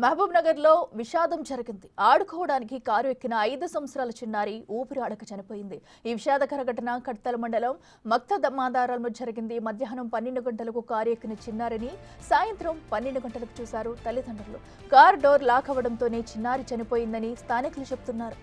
మహబూబ్ నగర్ లో విషాదం జరిగింది. ఆడుకోవడానికి కారు ఎక్కిన 5 సంవత్సరాల చిన్నారి ఊపిరి ఆడక చనిపోయింది. ఈ విషాదకర ఘటన కడ్తల మండలం మక్తమాదారంలో జరిగింది. మధ్యాహ్నం 12 గంటలకు కారు ఎక్కిన చిన్నారిని సాయంత్రం 12 గంటలకు చూశారు తల్లిదండ్రులు. కారు డోర్ లాక్ అవడంతోనే చిన్నారి చనిపోయిందని స్థానికులు చెబుతున్నారు.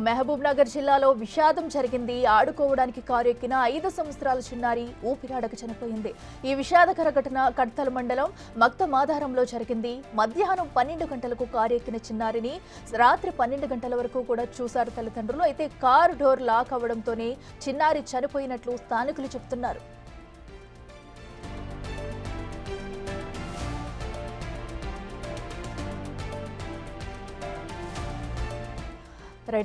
మహబూబ్ నగర్ జిల్లాలో విషాదం జరిగింది. ఆడుకోవడానికి కారు ఎక్కిన 5 సంవత్సరాల చిన్నారి ఊపిరాడక చనిపోయింది. ఈ విషాదకర ఘటన కడ్తల మండలం మక్తమాదారంలో జరిగింది. మధ్యాహ్నం 12 గంటలకు కారు ఎక్కిన చిన్నారిని రాత్రి 12 గంటల వరకు కూడా చూశారు తల్లిదండ్రులు. అయితే కారు డోర్ లాక్ అవడంతోనే చిన్నారి చనిపోయినట్లు స్థానికులు చెబుతున్నారు.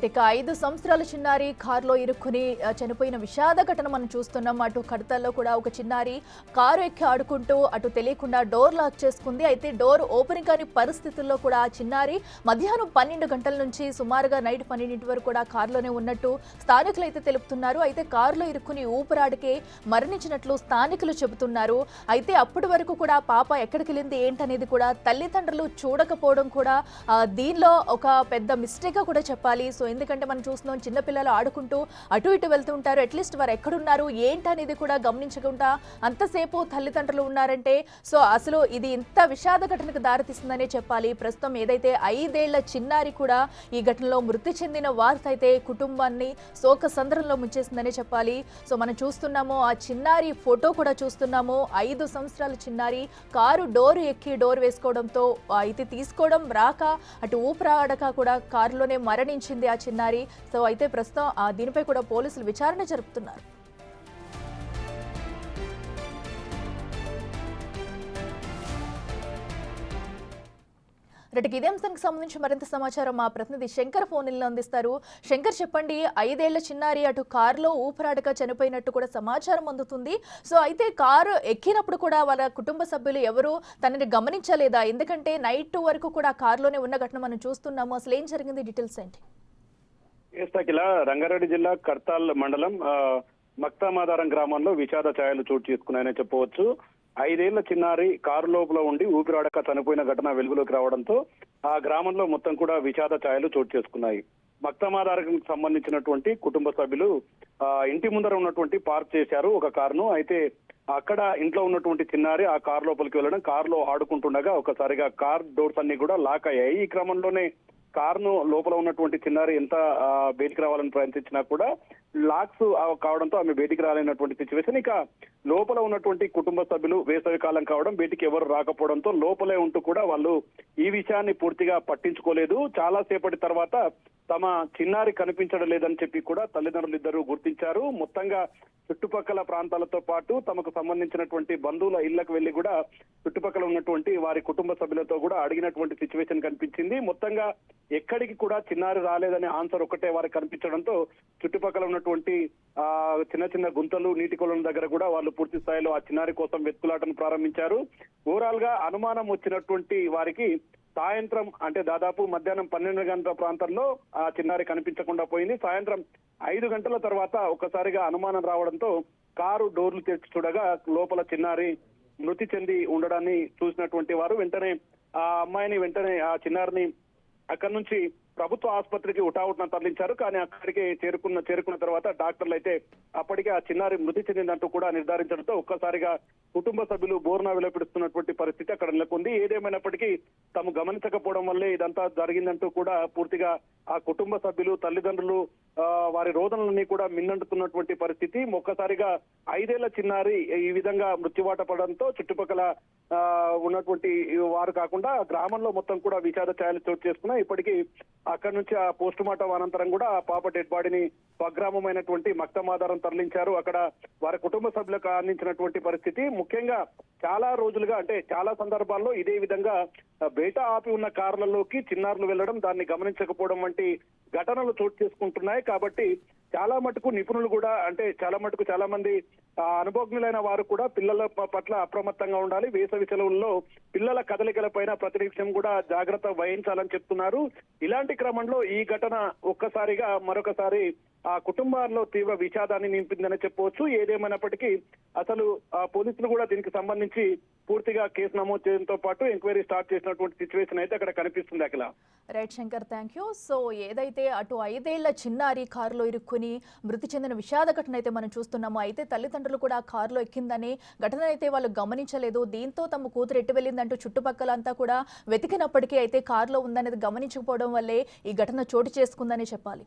ఇక 5 సంవత్సరాల చిన్నారి కారులో ఇరుక్కుని చనిపోయిన విషాద ఘటన మనం చూస్తున్నాం. అటు కడతల్లో కూడా ఒక చిన్నారి కారు ఎక్కి ఆడుకుంటూ అటు తెలియకుండా డోర్ లాక్ చేసుకుంది. అయితే డోర్ ఓపెన్ కాని పరిస్థితుల్లో కూడా ఆ చిన్నారి మధ్యాహ్నం 12 గంటల నుంచి సుమారుగా నైట్ 12 వరకు కూడా కారులోనే ఉన్నట్టు స్థానికులు అయితే తెలుపుతున్నారు. అయితే కారులో ఇరుక్కుని ఊపిరాడికే మరణించినట్లు స్థానికులు చెబుతున్నారు. అయితే అప్పటి వరకు కూడా పాప ఎక్కడికి వెళ్ళింది ఏంటనేది కూడా తల్లిదండ్రులు చూడకపోవడం కూడా దీనిలో ఒక పెద్ద మిస్టేక్ కూడా చెప్పాలి. సో ఎందుకంటే మనం చూస్తున్నాం, చిన్నపిల్లలు ఆడుకుంటూ అటు ఇటు వెళ్తూ ఉంటారు. అట్లీస్ట్ వారు ఎక్కడున్నారు ఏంటనేది కూడా గమనించకుండా అంతసేపు తల్లిదండ్రులు ఉన్నారంటే సో అసలు ఇది ఇంత విషాద ఘటనకు దారితీస్తుందనే చెప్పాలి. ప్రస్తుతం ఏదైతే 5 ఏళ్ల చిన్నారి కూడా ఈ ఘటనలో మృతి చెందిన వార్త అయితే కుటుంబాన్ని శోక సంద్రంలో ముంచేసిందనే చెప్పాలి. సో మనం చూస్తున్నాము, ఆ చిన్నారి ఫోటో కూడా చూస్తున్నాము. 5 సంవత్సరాల చిన్నారి కారు డోరు ఎక్కి డోర్ వేసుకోవడంతో అయితే తీసుకోవడం రాక అటు ఊపిరాడక కూడా కారులోనే మరణించింది ఆ చిన్నారి. సో అయితే ప్రస్తుతం దీనిపై కూడా పోలీసులు విచారణ జరుపుతున్నారు. ఇదే అంశానికి సంబంధించి మరింత సమాచారం మా ప్రతినిధి శంకర్ ఫోన్లో అందిస్తారు. శంకర్, చెప్పండి. 5 ఏళ్ల చిన్నారి అటు కారులో ఊపిరాడక చనిపోయినట్టు కూడా సమాచారం అందుతుంది. సో అయితే కారు ఎక్కినప్పుడు కూడా వాళ్ళ కుటుంబ సభ్యులు ఎవరు తనని గమనించలేదా? ఎందుకంటే నైట్ వరకు కూడా కారులోనే ఉన్న ఘటన మనం చూస్తున్నాము. అసలు ఏం జరిగింది, డీటెయిల్స్ ఏంటి? రంగారెడ్డి జిల్లా కర్తాల్ మండలం మక్తమాదారం గ్రామంలో విషాద ఛాయలు చోటు చేసుకున్నాయని చెప్పవచ్చు. 5 ఏళ్ల చిన్నారి కారు లోపల ఉండి ఊపిరాడక చనిపోయిన ఘటన వెలుగులోకి రావడంతో ఆ గ్రామంలో మొత్తం కూడా విషాద ఛాయలు చోటు చేసుకున్నాయి. మక్తమాదారం సంబంధించినటువంటి కుటుంబ సభ్యులు ఇంటి ముందర ఉన్నటువంటి పార్క్ చేశారు ఒక కారును. అయితే అక్కడ ఇంట్లో ఉన్నటువంటి చిన్నారి ఆ కారు లోపలికి వెళ్ళడం, కారులో ఆడుకుంటుండగా ఒకసారిగా కార్ డోర్స్ అన్ని కూడా లాక్ అయ్యాయి. ఈ క్రమంలోనే కారును లోపల ఉన్నటువంటి చిన్నారి ఎంత బయటికి రావాలని ప్రయత్నించినా కూడా లాక్స్ కావడంతో ఆమె బయటికి రాలేనటువంటి సిచ్యువేషన్. ఇక లోపల ఉన్నటువంటి కుటుంబ సభ్యులు వేసవి కాలం కావడం, బయటికి ఎవరు రాకపోవడంతో లోపలే ఉంటూ కూడా వాళ్ళు ఈ విషయాన్ని పూర్తిగా పట్టించుకోలేదు. చాలా సేపటి తర్వాత తమ చిన్నారి కనిపించడం లేదని చెప్పి కూడా తల్లిదండ్రులు ఇద్దరు గుర్తించారు. మొత్తంగా చుట్టుపక్కల ప్రాంతాలతో పాటు తమకు సంబంధించినటువంటి బంధువుల ఇళ్లకు వెళ్లి కూడా చుట్టుపక్కల ఉన్నటువంటి వారి కుటుంబ సభ్యులతో కూడా అడిగినటువంటి సిచ్యువేషన్ కనిపించింది. మొత్తంగా ఎక్కడికి కూడా చిన్నారి రాలేదనే ఆన్సర్ ఒకటే వారికి కనిపించడంతో చుట్టుపక్కల ఉన్నటువంటి చిన్న చిన్న గుంతలు, నీటి కొలను దగ్గర కూడా వాళ్ళు పూర్తి స్థాయిలో ఆ చిన్నారి కోసం వెతుకులాటను ప్రారంభించారు. ఓవరాల్ గా అనుమానం వచ్చినటువంటి వారికి సాయంత్రం అంటే దాదాపు మధ్యాహ్నం 12 గంటల ప్రాంతంలో ఆ చిన్నారి కనిపించకుండా పోయింది. సాయంత్రం 5 గంటల తర్వాత ఒక్కసారిగా అనుమానం రావడంతో కారు డోర్లు తెరిచి చూడగా లోపల చిన్నారి మృతి చెంది ఉండడాన్ని చూసినటువంటి వారు వెంటనే ఆ చిన్నారిని అక్కడి నుంచి ప్రభుత్వ ఆసుపత్రికి ఉటావుట్న తరలించారు. కానీ అక్కడికి చేరుకున్న తర్వాత డాక్టర్లు అయితే అప్పటికే ఆ చిన్నారి మృతి చెందిందంటూ కూడా నిర్ధారించడంతో ఒక్కసారిగా కుటుంబ సభ్యులు బోర్నా విలపిస్తున్నటువంటి పరిస్థితి అక్కడ నెలకొంది. ఏదేమైనప్పటికీ తాము గమనించకపోవడం వల్లే ఇదంతా జరిగిందంటూ కూడా పూర్తిగా ఆ కుటుంబ సభ్యులు, తల్లిదండ్రులు వారి రోదనలన్నీ కూడా మిన్నంటుతున్నటువంటి పరిస్థితి. ఒక్కసారిగా 5 ఏళ్ల చిన్నారి ఈ విధంగా మృత్యువాట పడడంతో చుట్టుపక్కల ఉన్నటువంటి వారు కాకుండా గ్రామంలో మొత్తం కూడా విషాద ఛాయలు చోటు చేసుకున్నాయి. ఇప్పటికీ అక్కడి నుంచి ఆ పోస్ట్ మార్టం అనంతరం కూడా ఆ పాప డెడ్ బాడీని స్వగ్రామమైనటువంటి మక్తమాదారం తరలించారు. అక్కడ వారి కుటుంబ సభ్యులకు అందించినటువంటి పరిస్థితి. ముఖ్యంగా చాలా రోజులుగా అంటే చాలా సందర్భాల్లో ఇదే విధంగా బయట ఆపి ఉన్న కార్లలోకి చిన్నారులు వెళ్లడం, దాన్ని గమనించకపోవడం వంటి ఘటనలు చోటు చేసుకుంటున్నాయి. కాబట్టి చాలా మటుకు నిపుణులు కూడా అంటే చాలా మంది అనుభవజ్ఞులైన వారు కూడా పిల్లల పట్ల అప్రమత్తంగా ఉండాలి. వేసవి సెలవుల్లో పిల్లల కదలికలపైన ప్రతి నిమిషం కూడా జాగ్రత్త వహించాలని చెప్తున్నారు. ఇలాంటి క్రమంలో ఈ ఘటన ఒక్కసారిగా మరొకసారి ఆ కుటుంబాల్లో తీవ్ర విషాదాన్ని నింపిందని చెప్పవచ్చు. ఏదేమైనప్పటికీ అసలు పోలీసులు కూడా దీనికి సంబంధించి పూర్తిగా కేసు నమోదు చేయడంతో పాటు ఎంక్వైరీ స్టార్ట్ చేసినటువంటి సిచ్యువేషన్ అయితే అక్కడ కనిపిస్తుంది Akhila. Right Shankar, thank you. So ఏదైతే అటు 5 ఏళ్ల చిన్నారి కారులో ఇరుక్కుని మృతి చెందిన విషాద ఘటన అయితే మనం చూస్తున్నామో, అయితే తల్లిదండ్రులు కూడా కారులో ఎక్కిందని ఘటన అయితే వాళ్ళు గమనించలేదు. దీంతో తమ కూతురు ఎటు వెళ్ళిందంటూ చుట్టుపక్కలంతా కూడా వెతికినప్పటికీ అయితే కారులో ఉందనేది గమనించకపోవడం వల్లే ఈ ఘటన చోటు చేసుకుందని చెప్పాలి.